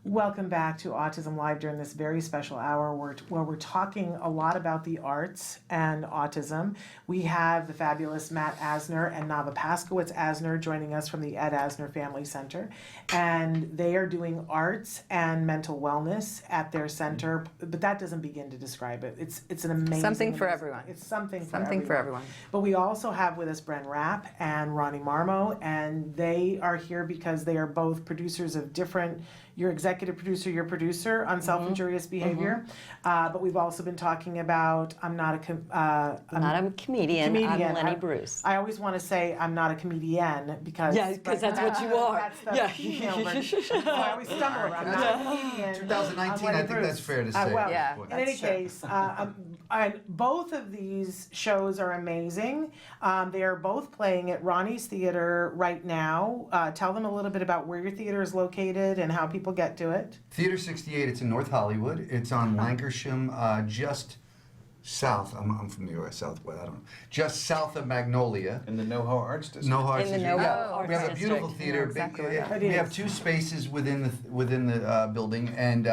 Welcome back to Autism Live during this very special hour where we're talking a lot about the arts and autism. We have the fabulous Matt Asner and Navah Asner joining us from the Ed Asner Family Center. And they are doing arts and mental wellness at their center, but that doesn't begin to describe it. It's an amazing... Something for everyone. It's something for everyone. But we also have with us Bren Rapp and Ronnie Marmo, and they are here because they are both producers of different... You're executive producer, you're producer on Self Injurious Behavior. But we've also been talking about I'm not a comedian. I'm Lenny Bruce. I always want to say I'm not a comedian because that's what you are. That's the female version. So I always stumble around. I'm not a comedian. 2019, I think that's fair to say. Well, yeah, in any case, both of these shows are amazing. They are both playing at Ronnie's Theater right now. Tell them a little bit about where your theater is located and how people get to it. Theater 68, it's in North Hollywood. It's on Lancashire, just south, I'm from New York, southwest, I don't know, just south of Magnolia. In the NoHo Arts District. NoHo Arts District. Arts We have a beautiful District. theater. Exactly. We have 2 spaces within the building, and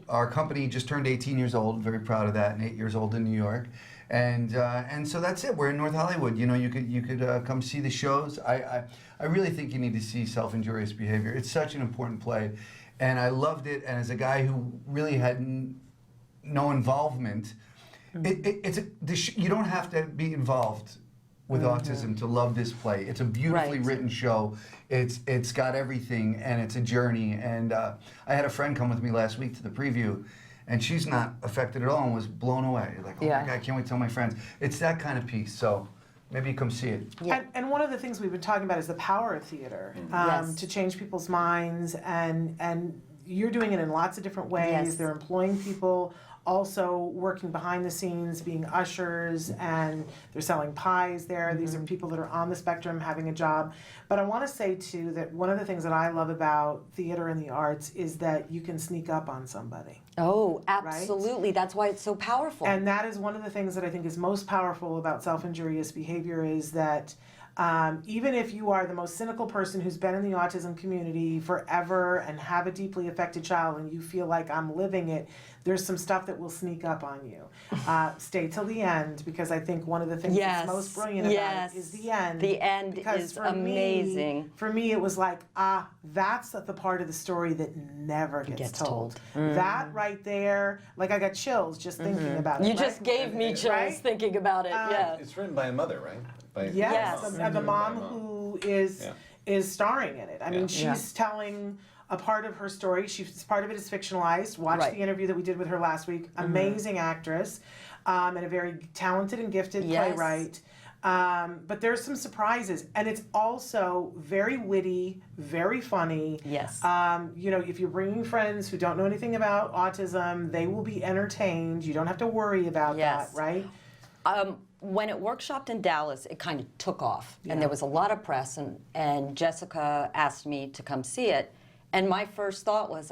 our company just turned 18 years old, very proud of that, and 8 years old in New York. And so that's it. We're in North Hollywood. You know, you could come see the shows. I really think you need to see Self Injurious Behavior. It's such an important play, and I loved it. And as a guy who really had no involvement, you don't have to be involved with autism to love this play. It's a beautifully written show. It's got everything, and it's a journey. And I had a friend come with me last week to the preview. And she's not affected at all and was blown away. Like, oh my God, I can't wait to tell my friends. It's that kind of piece, so maybe you come see it. Yeah. And one of the things we've been talking about is the power of theater to change people's minds. And you're doing it in lots of different ways. Yes. They're employing people, also working behind the scenes, being ushers, and they're selling pies there. These are people that are on the spectrum having a job. But I want to say, too, that one of the things that I love about theater and the arts is that you can sneak up on somebody. Oh, absolutely. Right? That's why it's so powerful. And that is one of the things that I think is most powerful about self-injurious behavior is that even if you are the most cynical person who's been in the autism community forever and have a deeply affected child and you feel like I'm living it, there's some stuff that will sneak up on you. Stay till the end, because I think one of the things that's most brilliant about it is the end. The end is amazing. For me, it was like, that's the part of the story that never gets told. That right there, like I got chills just thinking about it. You just gave me chills thinking about it, It's written by a mother, right? The mom who is starring in it. I mean, she's telling a part of her story. Part of it is fictionalized. Watch the interview that we did with her last week. Amazing actress, and a very talented and gifted playwright. But there's some surprises, and it's also very witty, very funny. Yes. You know, if you're bringing friends who don't know anything about autism, they will be entertained. You don't have to worry about that, right? When it workshopped in Dallas, it kind of took off, and there was a lot of press, and Jessica asked me to come see it, and my first thought was,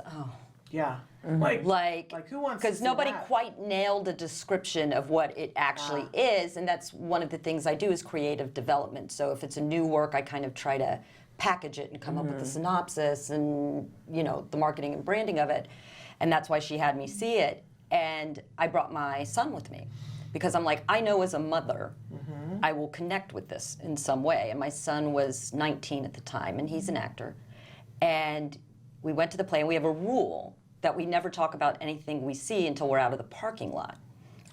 like who wants? Because nobody quite nailed a description of what it actually is, and that's one of the things I do is creative development. So if it's a new work, I kind of try to package it and come up with a synopsis and the marketing and branding of it, and that's why she had me see it, and I brought my son with me. Because I'm like, I know as a mother, I will connect with this in some way. And my son was 19 at the time, and he's an actor. And we went to the play, and we have a rule that we never talk about anything we see until we're out of the parking lot.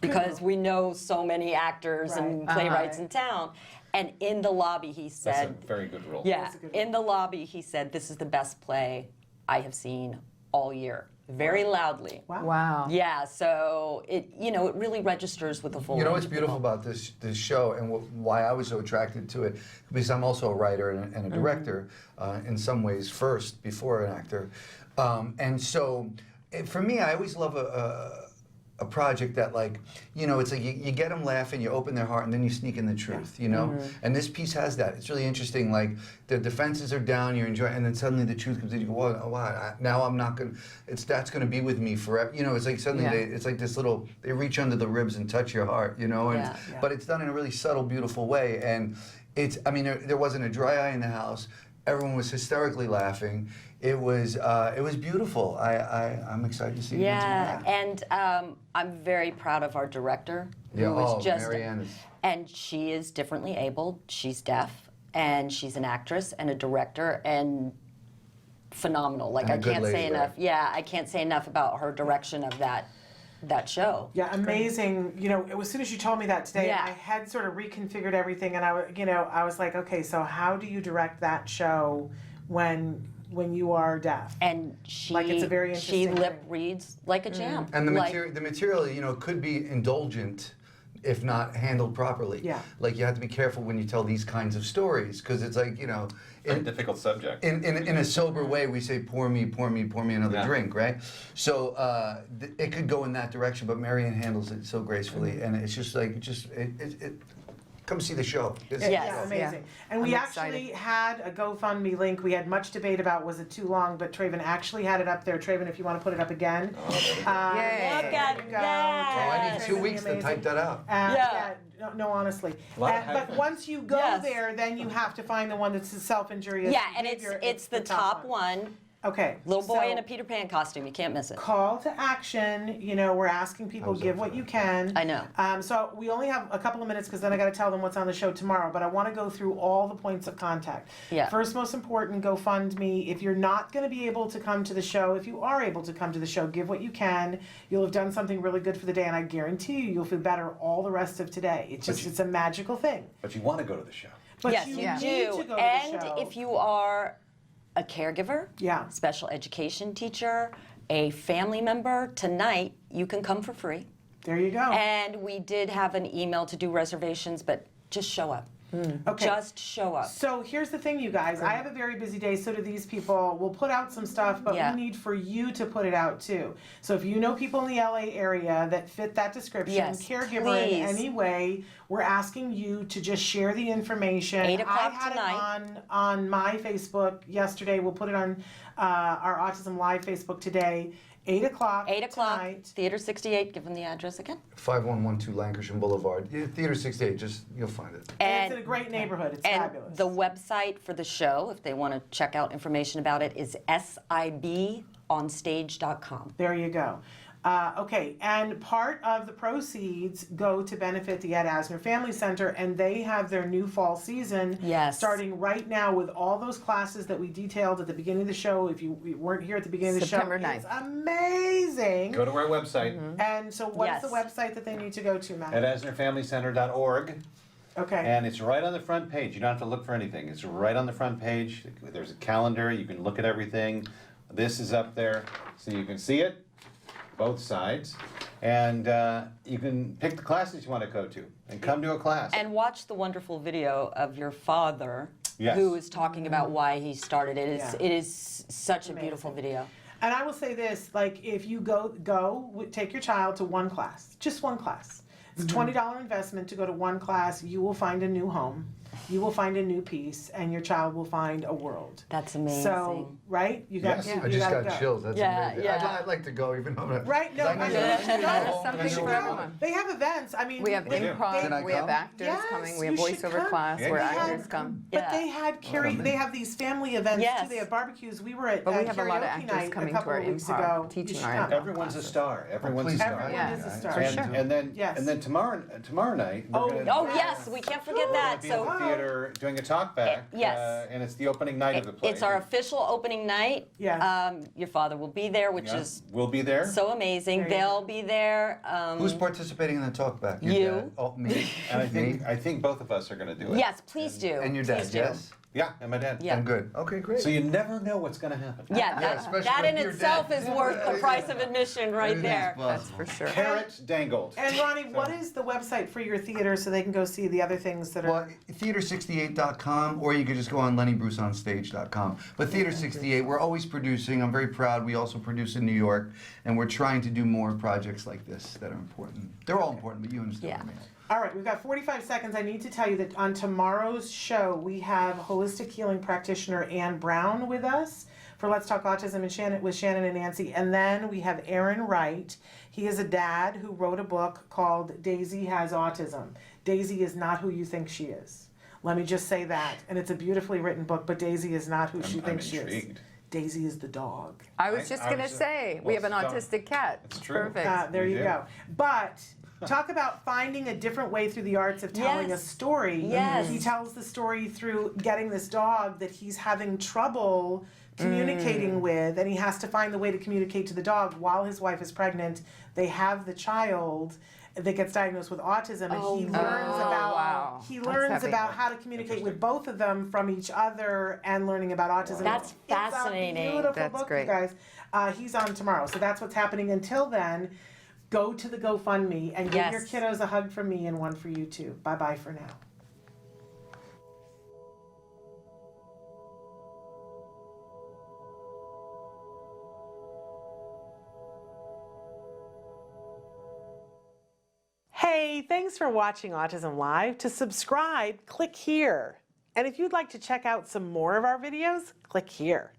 Because we know so many actors and playwrights in town. And in the lobby, he said... That's a very good rule. Yeah, in the lobby, he said, this is the best play I have seen all year. Very loudly. Wow. Yeah, so it it really registers with the full. You know what's beautiful about this show and why I was so attracted to it, because I'm also a writer and a director in some ways first before an actor, and so for me I always love a project that it's like you get them laughing, you open their heart, and then you sneak in the truth, And this piece has that. It's really interesting. Like the defenses are down, you're enjoying, and then suddenly the truth comes in. You go, wow, now I'm not gonna. That's gonna be with me forever. It's like suddenly it's like this little. They reach under the ribs and touch your heart, But it's done in a really subtle, beautiful way, and it's. I mean, there wasn't a dry eye in the house. Everyone was hysterically laughing. It was beautiful. I'm excited to see it Yeah, tomorrow. and I'm very proud of our director, Yeah, who is just, Marianne is. and she is differently abled. She's deaf, and she's an actress and a director, and phenomenal. Like, And a I good can't say lady, enough. right? Yeah, I can't say enough about her direction of that show. Yeah, amazing. You know, as soon as you told me that today, Yeah. I had sort of reconfigured everything, and I was like, okay, so how do you direct that show when you are deaf? And she, Like, it's a very she interesting lip thing. reads like a champ. And the Like, material, you know, could be indulgent if not handled properly. Yeah. Like, you have to be careful when you tell these kinds of stories, because it's like, you know, Very difficult subject. in a sober way, we say, pour me another drink, right? So it could go in that direction, but Marianne handles it so gracefully, and it's just like, come see the show. It's Yes. Yeah, amazing. And we I'm actually had a GoFundMe link. We had much debate about was it too long, but Traven actually had it up there. Traven, if you want to put it up again. Oh, there we go. Yay. Look at there you go. that. Oh, I need Yes. 2 weeks to Amazing. type that out. Yeah. No, honestly. A lot of But hyphen. once you go Yes. there, then you have to find the one that's the self-injurious Yeah, and behavior. it's the top one. Okay. Little boy so in a Peter Pan costume. You can't miss it. Call to action. You know, we're asking people, was give up what for you that. can. I know. So we only have a couple of minutes because then I got to tell them what's on the show tomorrow. But I want to go through all the points of contact. Yeah. First, most important, GoFundMe. If you're not going to be able to come to the show, if you are able to come to the show, give what you can. You'll have done something really good for the day, and I guarantee you'll feel better all the rest of today. It's just it's a magical thing. But you want to go to the show. But Yes, you you Yeah. need do. to go And to the show. if you are a caregiver, Yeah. special education teacher, a family member, tonight you can come for free. There you go. And we did have an email to do reservations, but just show up. Okay. Just show up. So here's the thing, you guys. I have a very busy day, so do these people. We'll put out some stuff, but Yeah. we need for you to put it out too. So if you know people in the LA area that fit that description, Yes, caregiver in please. any way, we're asking you to just share the information. 8 o'clock I had tonight. it on my Facebook yesterday. We'll put it on our Autism Live Facebook today. 8 o'clock 8 o'clock, tonight. Theater 68. Give them the address again. 5112 Lancashire Boulevard. Yeah, Theater 68, you'll find it. And it's in a great neighborhood. It's And fabulous. the website for the show, if they want to check out information about it, is sibonstage.com. There you go. Okay, and part of the proceeds go to benefit the Ed Asner Family Center, and they have their new fall season Yes. starting right now with all those classes that we detailed at the beginning of the show. If you weren't here at the beginning of the September show, 9th. it's amazing. Go to our website, And so, what's Yes. the website that they need to go to, Matt? at asnerfamilycenter.org, Okay. and it's right on the front page. You don't have to look for anything. It's right on the front page. There's a calendar. You can look at everything. This is up there, so you can see it, both sides, and you can pick the classes you want to go to and come to a class. And watch the wonderful video of your father, Yes. who is talking about why he started it. Yeah. It is such a beautiful video. And I will say this, like, if you take your child to one class, just one class. It's a $20 investment to go to one class. You will find a new home. You will find a new peace, and your child will find a world. That's amazing. So, right? You got Yes. you, I you just gotta got go. chills. That's Yeah, amazing. yeah. I'd like to go, even though I'm not. Right? No, I I know mean, you you should go. Something You should for go. everyone. They have events. I mean, We have They do. Can I improv, we have come? actors Yes, coming, we have you should voiceover come. class Yeah, where you should. actors come. But Yeah. they had man. they have these family events Yes. too. They have barbecues. We were at But we have a lot of karaoke actors night coming a to couple our of weeks improv, ago. teaching You should our come. improv. Everyone's a star. Everyone's please a star. come. Everyone is a star. For And, sure. and then Yes. and then tomorrow night we're Oh, gonna Oh, Yes. yes, we can't forget we're gonna that. be in the So theater doing a talk back. Yes. And it's the opening night of the play. it's our official opening night. Yes. Your father will be there, which Yeah. is We'll be there. so amazing. There you They'll go. be there. Who's participating in the talkback? Your You. dad? Oh, me. And Me. I think both of us are going to do it. Yes, please do. And your dad, Please do. yes? Yeah, and my dad. Yeah. And good. Okay, great. So you never know what's going to happen. Yeah, Yeah, especially that in when you're itself dead. is worth the price of admission right Everything's there. That's possible. for sure. Carrot dangled. And Ronnie, what is the website for your theater so they can go see the other things that are? Well, theater68.com, or you could just go on lennybruceonstage.com. But Theater 68, we're always producing. I'm very proud. We also produce in New York, and we're trying to do more projects like this that are important. They're all important, but you understand Yeah. what I mean. All right, we've got 45 seconds. I need to tell you that on tomorrow's show, we have holistic healing practitioner Ann Brown with us for Let's Talk Autism with Shannon and Nancy. And then we have Aaron Wright. He is a dad who wrote a book called Daisy Has Autism. Daisy is not who you think she is. Let me just say that. And it's a beautifully written book, but Daisy is not who she I'm thinks she is. intrigued. Daisy is the dog. I was just going to say, we have an autistic cat. It's true. Perfect. There We you do. go. But talk about finding a different way through the arts of telling Yes. a story. Yes. He tells the story through getting this dog that he's having trouble communicating with, and he has to find the way to communicate to the dog while his wife is pregnant. They have the child that gets diagnosed with autism, and he learns about wow. he That's learns heavy. about how to communicate with both of them from each other and learning about autism. That's It's fascinating. a beautiful That's book, great. you guys. He's on tomorrow, so that's what's happening. Until then, go to the GoFundMe and give your Yes. kiddos a hug from me and one for you too. Bye bye for now. Hey, thanks for watching Autism Live. To subscribe, click here. And if you'd like to check out some more of our videos, click here.